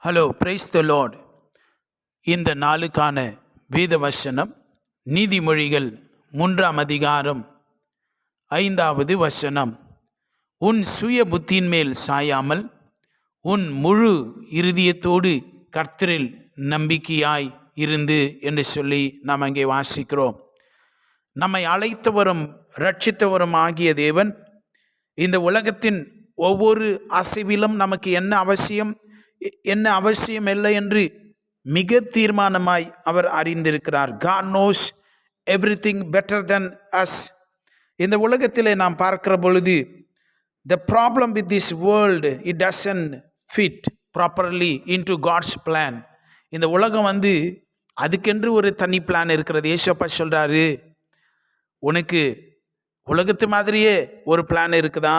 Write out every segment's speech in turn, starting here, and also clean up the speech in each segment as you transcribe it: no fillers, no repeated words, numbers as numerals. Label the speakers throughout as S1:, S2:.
S1: Hello, praise the Lord. இந்த நாளுக்கான வேத வசனம் நீதிமொழிகள் 3ஆம் அதிகாரம் 5வது வசனம். உன் சுய புத்தியின் மேல் சாயாமல் உன் முழு இருதயத்தோடு கர்த்தரில் நம்பிக்கையாய் இருந்து என்று சொல்லி நாம் அங்கே வாசிக்கிறோம். நம்மை அழைத்தவரும் ரட்சித்தவரும் ஆகிய தேவன் இந்த உலகத்தின் ஒவ்வொரு அசைவிலும் நமக்கு என்ன அவசியம் இல்லை என்று மிக தீர்மானமாய் அவர் அறிந்திருக்கிறார். God knows everything better than us. இந்த உலகத்திலே நாம் பார்க்கிற பொழுது the problem with this world, it doesn't fit properly into God's plan. இந்த உலகம் அதுக்கென்று ஒரு தனி பிளான் இருக்கிறது. ஏசப்பா சொல்றாரு, உனக்கு உலகத்து மாதிரியே ஒரு பிளான் இருக்குதா,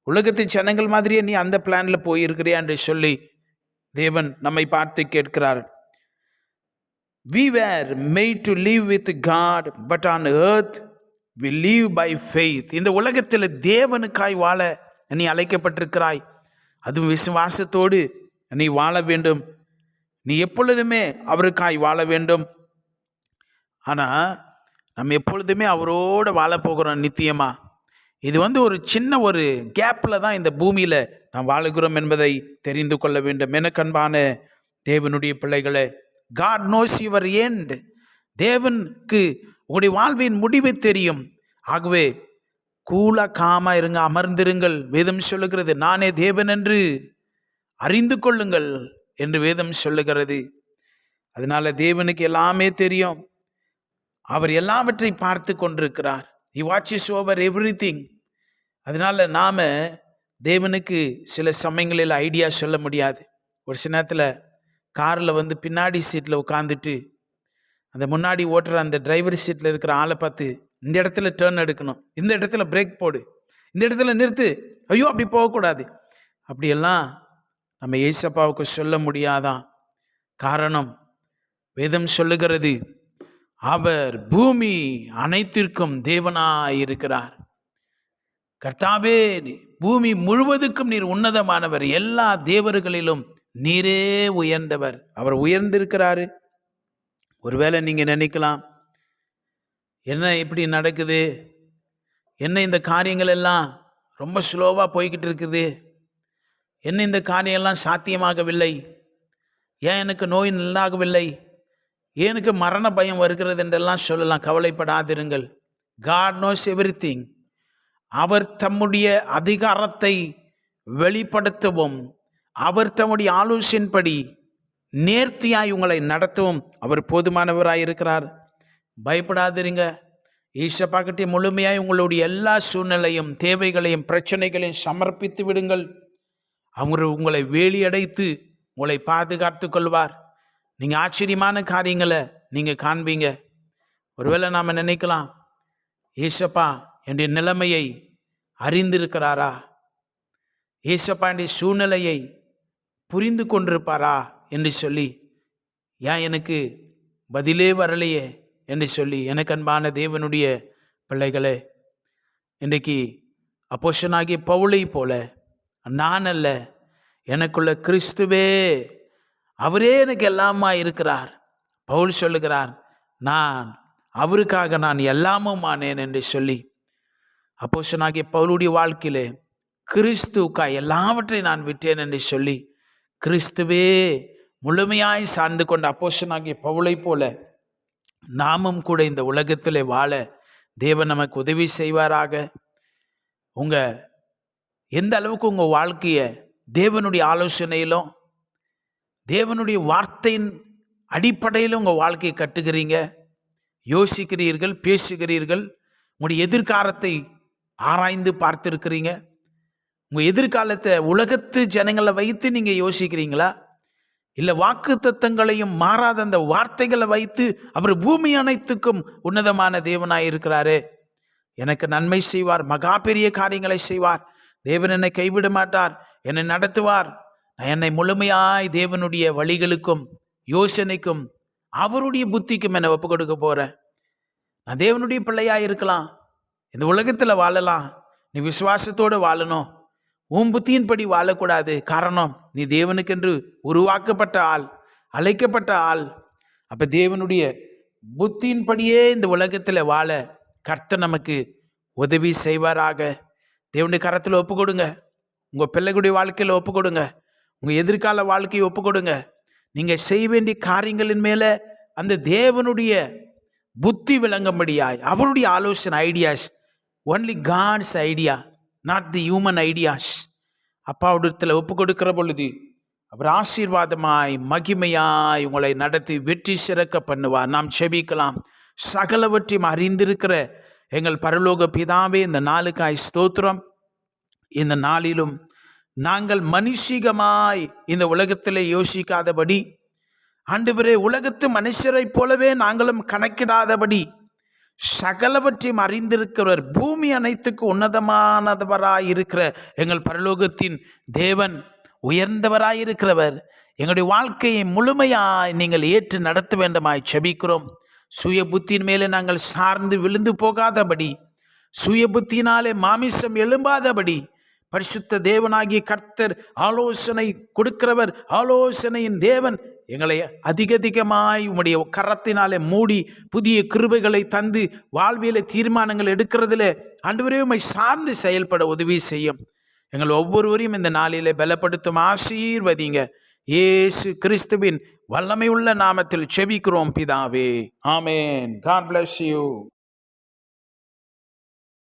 S1: உலகத்தின் ஜனங்கள் மாதிரியே நீ அந்த பிளான்ல போயிருக்கிறியா என்று சொல்லி தேவன் நம்மை பார்த்து கேட்கிறார். We were made to live with God, but on earth we live by faith. இந்த உலகத்தில் தேவனுக்காய் வாழ நீ அழைக்கப்பட்டிருக்கிறாய். அதுவும் விசுவாசத்தோடு நீ வாழ வேண்டும். நீ எப்பொழுதுமே அவருக்காய் வாழ வேண்டும். ஆனால் நம்ம எப்பொழுதுமே அவரோடு வாழ போகிறோம் நித்தியமா. இது ஒரு சின்ன ஒரு கேப்பில் தான் இந்த பூமியில் நாம் வாழுகிறோம் என்பதை தெரிந்து கொள்ள வேண்டும். எனக்கன்பான தேவனுடைய பிள்ளைகளே, God knows your end. தேவனுக்கு உங்களுடைய வாழ்வின் முடிவு தெரியும். ஆகவே காமா இருங்க, அமர்ந்திருங்கள். வேதம் சொல்லுகிறது, நானே தேவன் என்று அறிந்து கொள்ளுங்கள் என்று வேதம் சொல்லுகிறது. அதனால தேவனுக்கு எல்லாமே தெரியும். அவர் எல்லாவற்றை பார்த்து கொண்டிருக்கிறார். He watches over everything. அதனால நாம தேவனுக்கு சில சமயங்களில் ஐடியா சொல்ல முடியாது. ஒரு சில நேரத்தில் காரில் பின்னாடி சீட்டில் உட்காந்துட்டு அந்த முன்னாடி ஓட்டுற அந்த டிரைவர் சீட்டில் இருக்கிற ஆளை பார்த்து, இந்த இடத்துல டேர்ன் எடுக்கணும், இந்த இடத்துல பிரேக் போடு, இந்த இடத்துல நிறுத்து, ஐயோ அப்படி போகக்கூடாது, அப்படியெல்லாம் நம்ம ஏசப்பாவுக்கு சொல்ல முடியாதான். காரணம், வேதம் சொல்லுகிறது, அவர் பூமி அனைத்திற்கும் தேவனாயிருக்கிறார். கர்த்தாவே, பூமி முழுவதுக்கும் நீர் உன்னதமானவர், எல்லா தேவர்களிலும் நீரே உயர்ந்தவர். அவர் உயர்ந்திருக்கிறாரு. ஒருவேளை நீங்க நினைக்கலாம், என்ன இப்படி நடக்குது, என்ன இந்த காரியங்கள் எல்லாம் ரொம்ப ஸ்லோவா போய்கிட்டு இருக்குது, என்ன இந்த காரியம்லாம் சாத்தியமாகவில்லை, ஏன் எனக்கு நோய் நல்லாகவில்லை, எனக்கு மரண பயம் வருகிறது என்றெல்லாம் சொல்லலாம். கவலைப்படாதிருங்கள். God knows everything. அவர் தம்முடைய அதிகாரத்தை வெளிப்படுத்தவும், அவர் தம்முடைய ஆலோசனைப்படி நேர்த்தியாய் உங்களை நடத்தவும் அவர் போதுமானவராயிருக்கிறார். பயப்படாதிருங்க. ஈசப்பாக்கிட்டே முழுமையாய் உங்களுடைய எல்லா சூழ்நிலையும், தேவைகளையும், பிரச்சனைகளையும் சமர்ப்பித்து விடுங்கள். அவர் உங்களை வேலியடைத்து உங்களை பாதுகாத்து கொள்வார். நீங்கள் ஆச்சரியமான காரியங்களை நீங்கள் காண்பீங்க. ஒருவேளை நாம் நினைக்கலாம், ஏசப்பா என்னுடைய நிலைமையை அறிந்திருக்கிறாரா, ஏசப்பா என்னுடைய சூழ்நிலையை புரிந்து கொண்டிருப்பாரா என்று சொல்லி, ஏன் எனக்கு பதிலே வரலையே என்று சொல்லி. எனக்கு அன்பான தேவனுடைய பிள்ளைகளே, இன்றைக்கு அப்போஸ்தலனாகிய பவுலை போல நான் அல்ல, எனக்குள்ள கிறிஸ்துவே, அவரே எனக்கு எல்லாமா இருக்கிறார். பவுல் சொல்லுகிறார், நான் அவருக்காக நான் எல்லாமும் ஆனேன் என்று சொல்லி. அப்போஸ்தலனாகிய பவுலுடைய வாழ்க்கையிலே கிறிஸ்துவுக்காய் எல்லாவற்றையும் நான் விட்டேன் என்று சொல்லி கிறிஸ்துவே முழுமையாய் சார்ந்து கொண்ட அப்போஸ்தலனாகிய பவுலை போல நாமும் கூட இந்த உலகத்திலே வாழ தேவன் நமக்கு உதவி செய்வாராக. எந்த அளவுக்கு உங்கள் வாழ்க்கையை தேவனுடைய ஆலோசனையிலும் தேவனுடைய வார்த்தையின் அடிப்படையில் உங்கள் வாழ்க்கையை கட்டுகிறீங்க, யோசிக்கிறீர்கள், பேசுகிறீர்கள், உங்களுடைய எதிர்காலத்தை ஆராய்ந்து பார்த்துருக்கிறீங்க, உங்கள் எதிர்காலத்தை உலகத்து ஜனங்களை வைத்து நீங்கள் யோசிக்கிறீங்களா, இல்லை வாக்கு தத்தங்களையும் மாறாத அந்த வார்த்தைகளை வைத்து அவர் பூமி அனைத்துக்கும் உன்னதமான தேவனாய் இருக்கிறாரு, எனக்கு நன்மை செய்வார், மகா பெரிய காரியங்களை செய்வார், தேவன் என்னை கைவிட மாட்டார், என்னை நடத்துவார், என்னை முழுமையாய் தேவனுடைய வழிகளுக்கும் யோசனைக்கும் அவருடைய புத்திக்கும் என்னை ஒப்பு கொடுக்க போகிறேன், நான் தேவனுடைய பிள்ளையாக இருக்கலாம், இந்த உலகத்தில் வாழலாம், நீ விசுவாசத்தோடு வாழணும், உன் புத்தியின்படி வாழக்கூடாது. காரணம், நீ தேவனுக்கென்று உருவாக்கப்பட்ட ஆள், அழைக்கப்பட்ட ஆள். அப்போ தேவனுடைய புத்தியின்படியே இந்த உலகத்தில் வாழ கர்த்தர் நமக்கு உதவி செய்வாராக. தேவனுடைய கரத்தில் ஒப்பு கொடுங்க. உங்கள் பிள்ளைகளுடைய வாழ்க்கையில் ஒப்பு கொடுங்க. உங்கள் எதிர்கால வாழ்க்கையை ஒப்பு கொடுங்க. நீங்கள் செய்ய வேண்டிய காரியங்களின் மேலே அந்த தேவனுடைய புத்தி விளங்கும்படியாய், அவருடைய ஆலோசனை, ideas, only God's idea, not the human ideas, அப்பாவிடத்தில் ஒப்பு கொடுக்கிற பொழுது அவர் ஆசீர்வாதமாய் மகிமையாய் உங்களை நடத்தி வெற்றி சிறக்க பண்ணுவார். நாம் செபிக்கலாம். சகலவற்றையும் அறிந்திருக்கிற எங்கள் பரலோக பிதாவே, இந்த நாளுக்காய் ஸ்தோத்திரம். இந்த நாளிலும் நாங்கள் மனுஷிகமாய் இந்த உலகத்திலே யோசிக்காதபடி, ஆண்டவரே, உலகத்து மனுஷரை போலவே நாங்களும் கணக்கிடாதபடி சகலவற்றையும் அறிந்திருக்கிறவர், பூமி அனைத்துக்கு உன்னதமானவராயிருக்கிற எங்கள் பரலோகத்தின் தேவன், உயர்ந்தவராயிருக்கிறவர், எங்களுடைய வாழ்க்கையை முழுமையாய் நீங்கள் ஏற்று நடத்த வேண்டுமாய் செபிக்கிறோம். சுய புத்தியின் மேலே நாங்கள் சார்ந்து விழுந்து போகாதபடி, சுய புத்தியினாலே மாமிசம் எழும்பாதபடி, பரிசுத்த தேவனாகிய கர்த்தர் ஆலோசனை கொடுக்கிறவர், ஆலோசனையின் தேவன், எங்களை அதிகமாய் உம்முடைய கரத்தினாலே மூடி புதிய கிருபைகளை தந்து வாழ்வியலை தீர்மானங்கள் எடுக்கிறதுல ஆண்டவரே உம்மை சார்ந்து செயல்பட உதவி செய்யும். எங்கள் ஒவ்வொருவரையும் இந்த நாளிலே பலப்படுத்தும், ஆசீர்வதிங்க. இயேசு கிறிஸ்துவின் வல்லமையுள்ள நாமத்தில் செபிக்கிறோம் பிதாவே. ஆமென். God bless you.